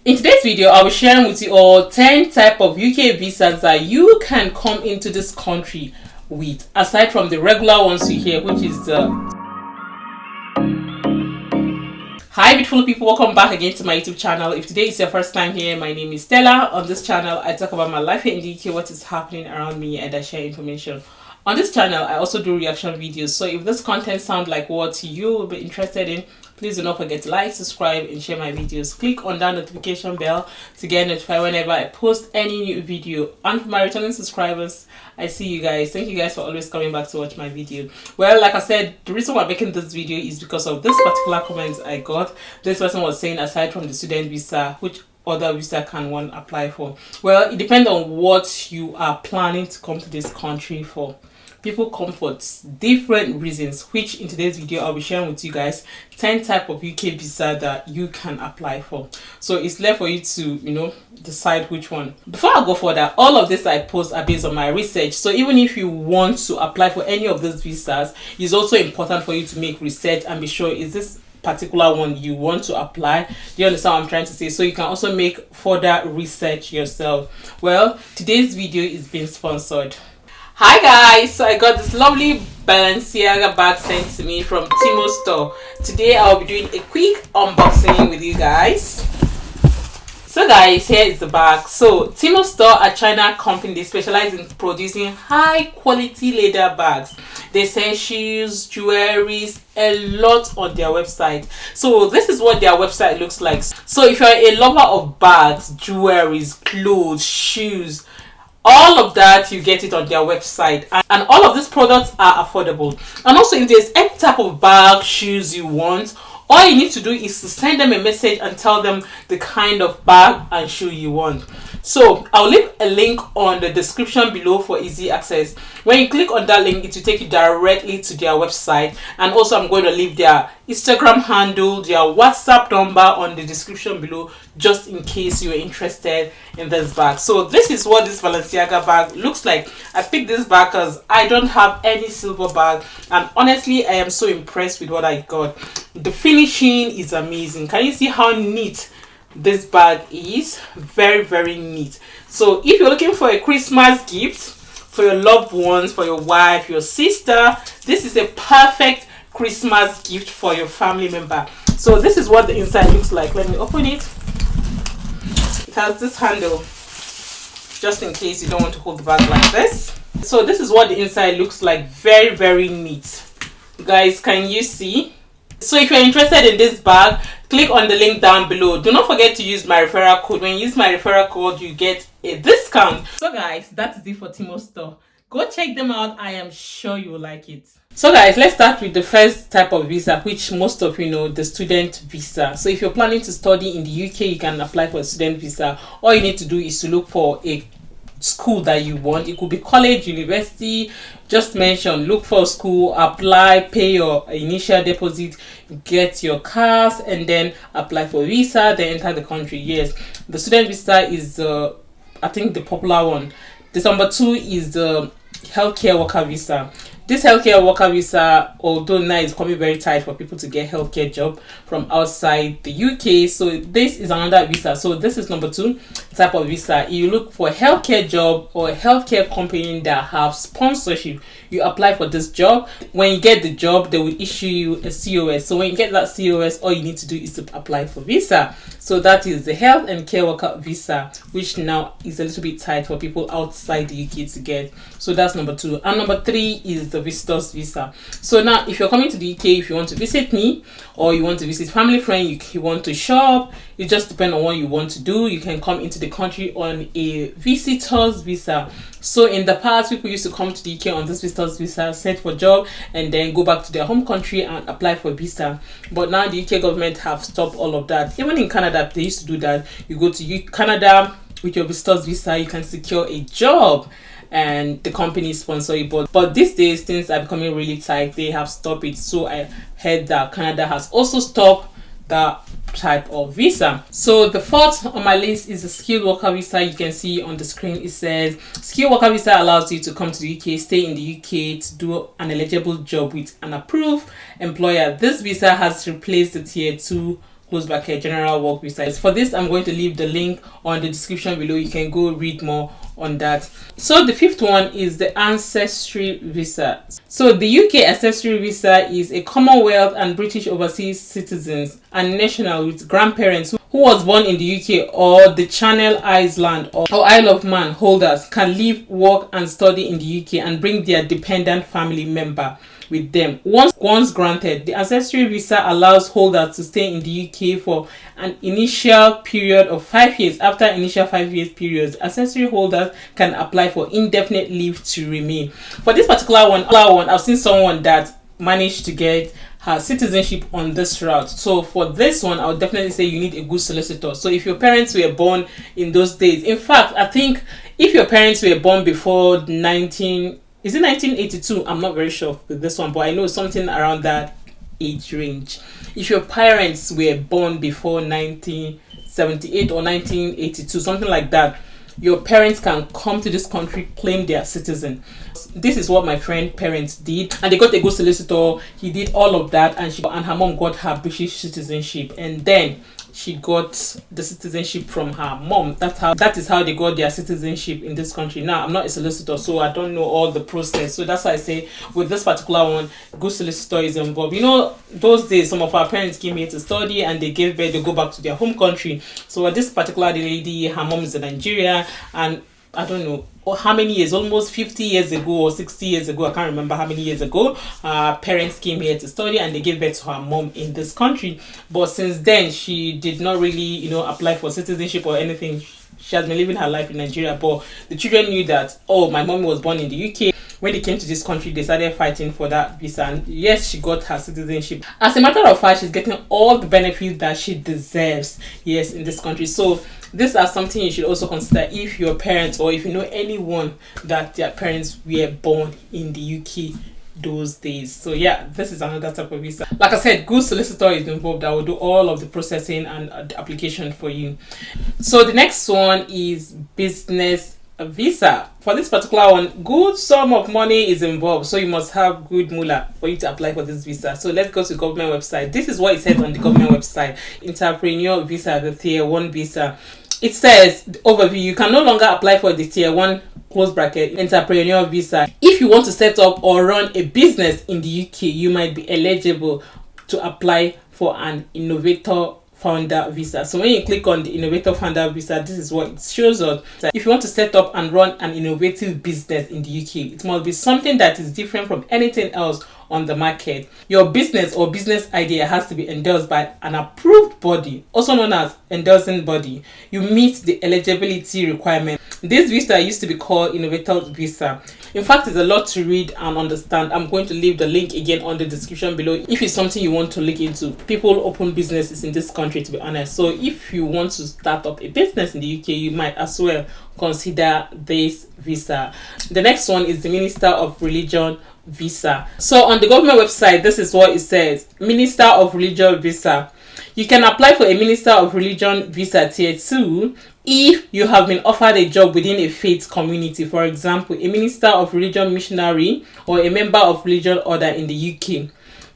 In today's video, I'll be sharing with you all 10 type of UK visas that you can come into this country with, aside from the regular ones you hear, which is the... Hi beautiful people, welcome back again to my YouTube channel. If today is your first time here, my name is Stella. On this channel, I talk about my life here in the UK, what is happening around me, and I share information. On this channel, I also do reaction videos, so if this content sounds like what you will be interested in, please do not forget to like, subscribe, and share my videos. Click on that notification bell to get notified whenever I post any new video. And for my returning subscribers, I see you guys. Thank you guys for always coming back to watch my video. Well, like I said, the reason why I'm making this video is because of this particular comment I got. This person was saying, aside from the student visa, which other visa can one apply for? Well, it depends on what you are planning to come to this country for. People come for different reasons, which in today's video I'll be sharing with you guys 10 type of UK visa that you can apply for. So it's left for you to decide which one. Before I go further, all of this I post are based on my research. So even if you want to apply for any of those visas, it's also important for you to make research and be sure is this particular one you want to apply. Do you understand what I'm trying to say? So you can also make further research yourself. Well, today's video is being sponsored. Hi guys, so I got this lovely Balenciaga bag sent to me from Teo Store. Today I'll be doing a quick unboxing with you guys. So guys, here is the bag. So Teo Store, a China company, they specialize in producing high quality leather bags. They sell shoes, jewelries, a lot on their website. So this is what their website looks like. So if you're a lover of bags, jewelries, clothes, shoes, all of that, you get it on their website, and all of these products are affordable. And also, if there's any type of bag, shoes you want, all you need to do is to send them a message and tell them the kind of bag and shoe you want. So I'll leave a link on the description below for easy access. When you click on that link, it will take you directly to their website, and also I'm going to leave their Instagram handle, their WhatsApp number on the description below, just in case you're interested in this bag. So this is what this Balenciaga bag looks like. I picked this bag because I don't have any silver bag, and honestly I am so impressed with what I got. The finishing is amazing. Can you see how neat this bag is? Very, very neat. So if you're looking for a Christmas gift for your loved ones, for your wife, your sister, this is a perfect Christmas gift for your family member. So this is what the inside looks like. Let me open it. It has this handle, just in case you don't want to hold the bag like this. So this is what the inside looks like. Very, very neat. Guys, can you see? So if you're interested in this bag, click on the link down below. Do not forget to use my referral code. When you use my referral code, you get a discount. So guys, that is it for Teo Store. Go check them out. I am sure you will like it. So guys, let's start with the first type of visa, which most of you know, the student visa. So if you're planning to study in the UK, you can apply for a student visa. All you need to do is to look for a school that you want. It could be college, university, just mention, look for a school, apply, pay your initial deposit, get your cars, and then apply for visa, then enter the country. Yes, the student visa is I think the popular one. The number 2 is the healthcare worker visa. This healthcare worker visa, although now it's becoming very tight for people to get healthcare job from outside the UK, so this is another visa. So this is number 2 type of visa. You look for a healthcare job or a healthcare company that have sponsorship. You apply for this job. When you get the job, they will issue you a COS. So when you get that COS, all you need to do is to apply for visa. So that is the health and care worker visa, which now is a little bit tight for people outside the UK to get. So that's number 2. And number 3 is the visitors visa. So now if you're coming to the UK, if you want to visit me or you want to visit family friend, you want to shop, it just depends on what you want to do. You can come into the country on a visitors visa. So in the past, people used to come to the UK on this visitors visa, search for job, and then go back to their home country and apply for visa. But now the UK government have stopped all of that. Even in Canada, they used to do that. You go to Canada with your visitors visa, you can secure a job and the company sponsor you. But these days things are becoming really tight. They have stopped it. So I heard that Canada has also stopped that type of visa. So the 4th on my list is the skilled worker visa. You can see on the screen it says skilled worker visa allows you to come to the UK, stay in the UK to do an eligible job with an approved employer. This visa has replaced the tier 2 close bracket general work visa. For this, I'm going to leave the link on the description below. You can go read more on that. So the fifth one is the ancestry visa. So the UK ancestry visa is a Commonwealth and British overseas citizens and national with grandparents who was born in the UK or the Channel Island or Isle of Man holders can live, work and study in the UK and bring their dependent family member with them. Once granted, the ancestry visa allows holders to stay in the UK for an initial period of 5 years. After initial 5 years period, ancestry holders can apply for indefinite leave to remain. For this particular one, I've seen someone that managed to get her citizenship on this route. So for this one, I would definitely say you need a good solicitor. So if your parents were born in those days, in fact, I think if your parents were born before 1982, I'm not very sure with this one, but I know something around that age range. If your parents were born before 1978 or 1982, something like that, your parents can come to this country, claim their citizen. This is what my friend parents did, and they got a good solicitor. He did all of that, and her mom got her British citizenship, and then she got the citizenship from her mom. That is how they got their citizenship in this country. Now, I'm not a solicitor, so I don't know all the process. So that's why I say with this particular one, good solicitor is involved. You know, those days, some of our parents came here to study and they gave birth, they go back to their home country. So this particular lady, her mom is in Nigeria, and I don't know how many years, almost 50 years ago or 60 years ago, I can't remember how many years ago, parents came here to study and they gave birth to her mom in this country. But since then, she did not really, apply for citizenship or anything. She has been living her life in Nigeria, but the children knew that, oh, my mom was born in the UK. When they came to this country, they started fighting for that visa, and yes, she got her citizenship. As a matter of fact, she's getting all the benefits that she deserves, yes, in this country. So these are something you should also consider if your parents, or if you know anyone that their parents were born in the UK those days. So yeah, this is another type of visa. Like I said, good solicitor is involved that will do all of the processing and the application for you. So the next one is business visa. For this particular one, good sum of money is involved, so you must have good moolah for you to apply for this visa. So let's go to the government website. This is what it says on the government website. Entrepreneur visa, the tier 1 visa. It says, overview, you can no longer apply for the tier 1 close bracket entrepreneur visa. If you want to set up or run a business in the UK, you might be eligible to apply for an innovator founder visa. So when you click on the innovator founder visa, this is what it shows us. If you want to set up and run an innovative business in the UK, it must be something that is different from anything else on the market. Your business or business idea has to be endorsed by an approved body, also known as endorsing body. You meet the eligibility requirement. This visa used to be called innovator visa. In fact, it's a lot to read and understand. I'm going to leave the link again on the description below if it's something you want to look into. People open businesses in this country, to be honest. So if you want to start up a business in the UK, you might as well consider this visa. The next one is the Minister of Religion visa. So on the government website, this is what it says. Minister of Religion visa. You can apply for a Minister of Religion visa tier 2 if you have been offered a job within a faith community. For example, a Minister of Religion missionary or a member of religion order in the UK.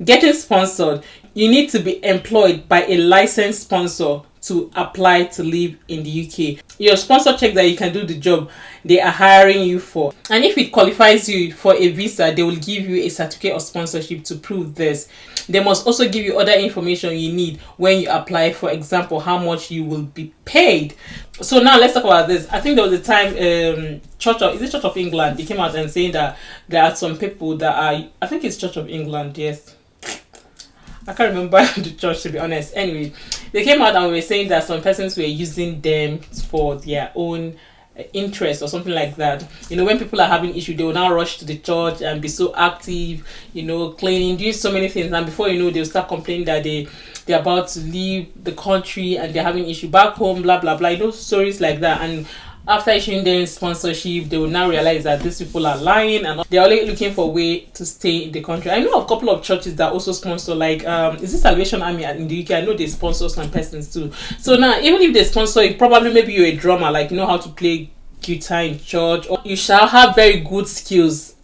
Getting sponsored. You need to be employed by a licensed sponsor to apply to live in the UK. Your sponsor checks that you can do the job they are hiring you for. And if it qualifies you for a visa, they will give you a certificate of sponsorship to prove this. They must also give you other information you need when you apply, for example, how much you will be paid. So now let's talk about this. I think there was a time Church of England, they came out and saying that there are some people that are, I think it's Church of England, yes. I can't remember the church, to be honest. Anyway, they came out and were saying that some persons were using them for their own interest or something like that. When people are having issue, they will now rush to the church and be so active, cleaning, doing so many things, and before you know, they'll start complaining that they're about to leave the country and they're having issue back home, blah blah blah. Stories like that. And after issuing them sponsorship, they will now realize that these people are lying and they're only looking for a way to stay in the country. I know a couple of churches that also sponsor, like is this Salvation Army in the UK? I know they sponsor some persons too. So now, even if they sponsor you, probably maybe you're a drummer, like you know how to play guitar in church, or you shall have very good skills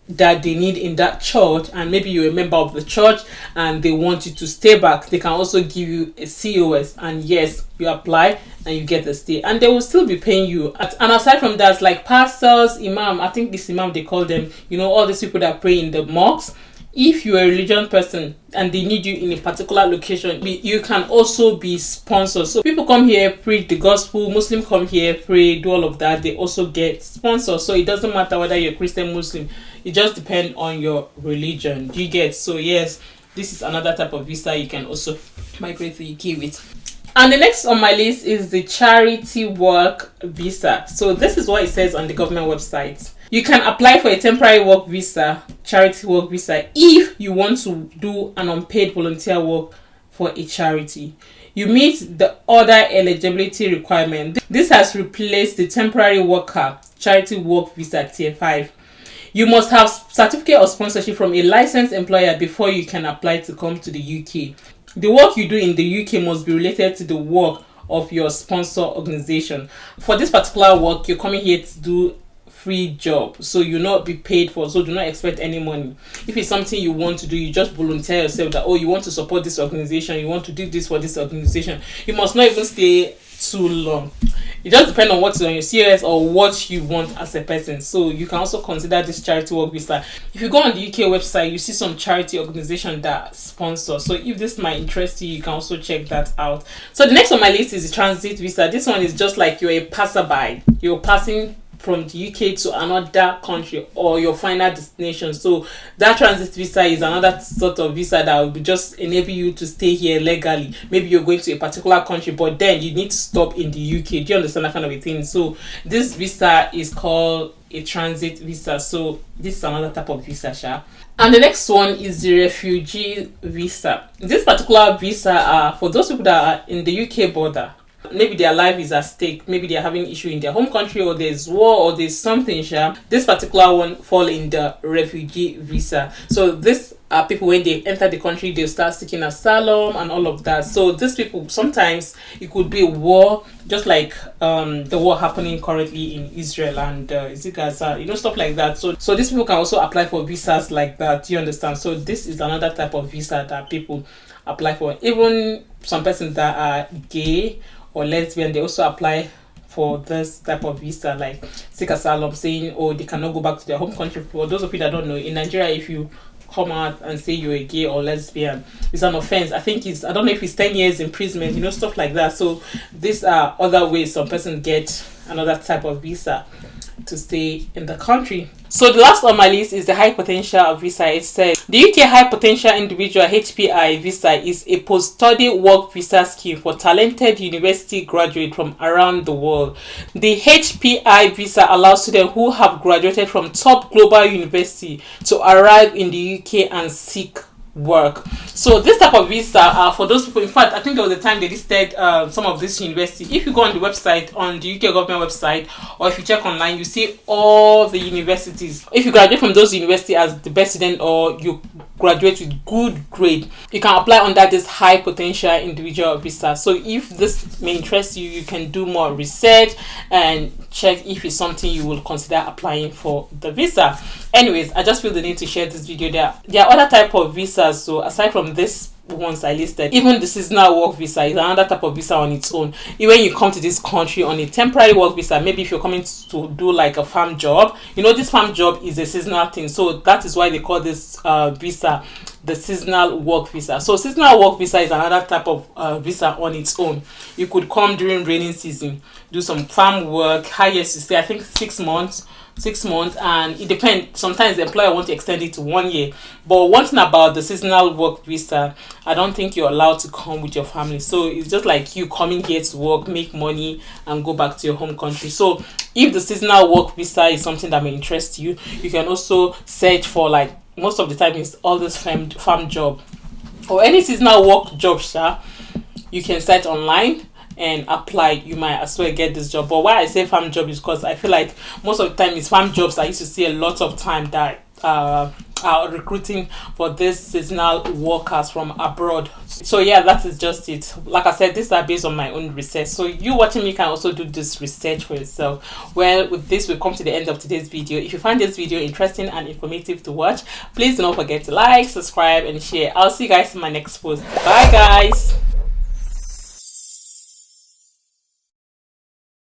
that they need in that church, and maybe you're a member of the church and they want you to stay back, they can also give you a COS, and yes, you apply and you get the stay, and they will still be paying you. And aside from that, like pastors, imam, I think this imam they call them, all these people that pray in the mosques, if you're a religion person and they need you in a particular location, you can also be sponsored. So people come here, preach the gospel, Muslim come here, pray, do all of that, they also get sponsored. So it doesn't matter whether you're Christian, Muslim, it just depends on your religion. Do you get? So yes, this is another type of visa you can also migrate to UK with. And the next on my list is the charity work visa. So this is what it says on the government website. You can apply for a temporary work visa, charity work visa, if you want to do an unpaid volunteer work for a charity. You meet the other eligibility requirement. This has replaced the temporary worker charity work visa tier 5. You must have certificate of sponsorship from a licensed employer before you can apply to come to the UK. The work you do in the UK must be related to the work of your sponsor organization. For this particular work, you're coming here to do free job, so you'll not be paid for, so do not expect any money. If it's something you want to do, you just volunteer yourself that, you want to support this organization, you want to do this for this organization. You must not even stay too long. It just depends on what's on your COS or what you want as a person. So you can also consider this charity work visa. If you go on the UK website, you see some charity organization that sponsor. So if this might interest you, you can also check that out. So the next on my list is the transit visa. This one is just like you're a passerby. You're passing from the UK to another country or your final destination. So that transit visa is another sort of visa that will just enable you to stay here legally. Maybe you're going to a particular country, but then you need to stop in the UK. Do you understand that kind of a thing? So this visa is called a transit visa. So this is another type of visa, sha. And the next one is the refugee visa. This particular visa for those people that are in the UK border. Maybe their life is at stake, maybe they're having issue in their home country, or there's war, or there's something. This particular one fall in the refugee visa. So this are people, when they enter the country, they start seeking asylum and all of that. So these people, sometimes it could be a war, just like the war happening currently in Israel and is it Gaza, stuff like that. So these people can also apply for visas like that. Do you understand? So this is another type of visa that people apply for. Even some persons that are gay or lesbian, they also apply for this type of visa, like seek asylum, saying they cannot go back to their home country. For those of you that don't know, in Nigeria, if you come out and say you're a gay or lesbian, it's an offense. I don't know if it's 10 years imprisonment, stuff like that. So these are other ways some person get another type of visa to stay in the country. So the last on my list is the high potential visa. It says the UK high potential individual HPI visa is a post-study work visa scheme for talented university graduates from around the world. The HPI visa allows students who have graduated from top global university to arrive in the UK and seek work. So this type of visa for those people, in fact, I think there was a time they listed some of this university. If you go on the website, on the UK government website, or if you check online, you see all the universities. If you graduate from those universities as the best student, or you graduate with good grade, you can apply under this high potential individual visa. So if this may interest you, you can do more research and check if it's something you will consider applying for the visa. Anyways, I just feel the need to share this video. There are other type of visas. So aside from this ones I listed, even the seasonal work visa is another type of visa on its own. When you come to this country on a temporary work visa, maybe if you're coming to do like a farm job, this farm job is a seasonal thing. So that is why they call this visa the seasonal work visa. So seasonal work visa is another type of visa on its own. You could come during raining season, do some farm work, highest you stay, I think 6 months, and it depends. Sometimes the employer wants to extend it to 1 year. But one thing about the seasonal work visa, I don't think you're allowed to come with your family. So it's just like you coming here to work, make money, and go back to your home country. So if the seasonal work visa is something that may interest you, you can also search for, like, most of the time it's all this farm job or any seasonal work job. You can search online and apply. You might as well get this job. But why I say farm job is because I feel like most of the time it's farm jobs I used to see a lot of time that are recruiting for these seasonal workers from abroad. So yeah, that is just it. Like I said, these are based on my own research, so you watching me can also do this research for yourself. Well, with this we come to the end of today's video. If you find this video interesting and informative to watch, please do not forget to like, subscribe and share. I'll see you guys in my next post. Bye guys.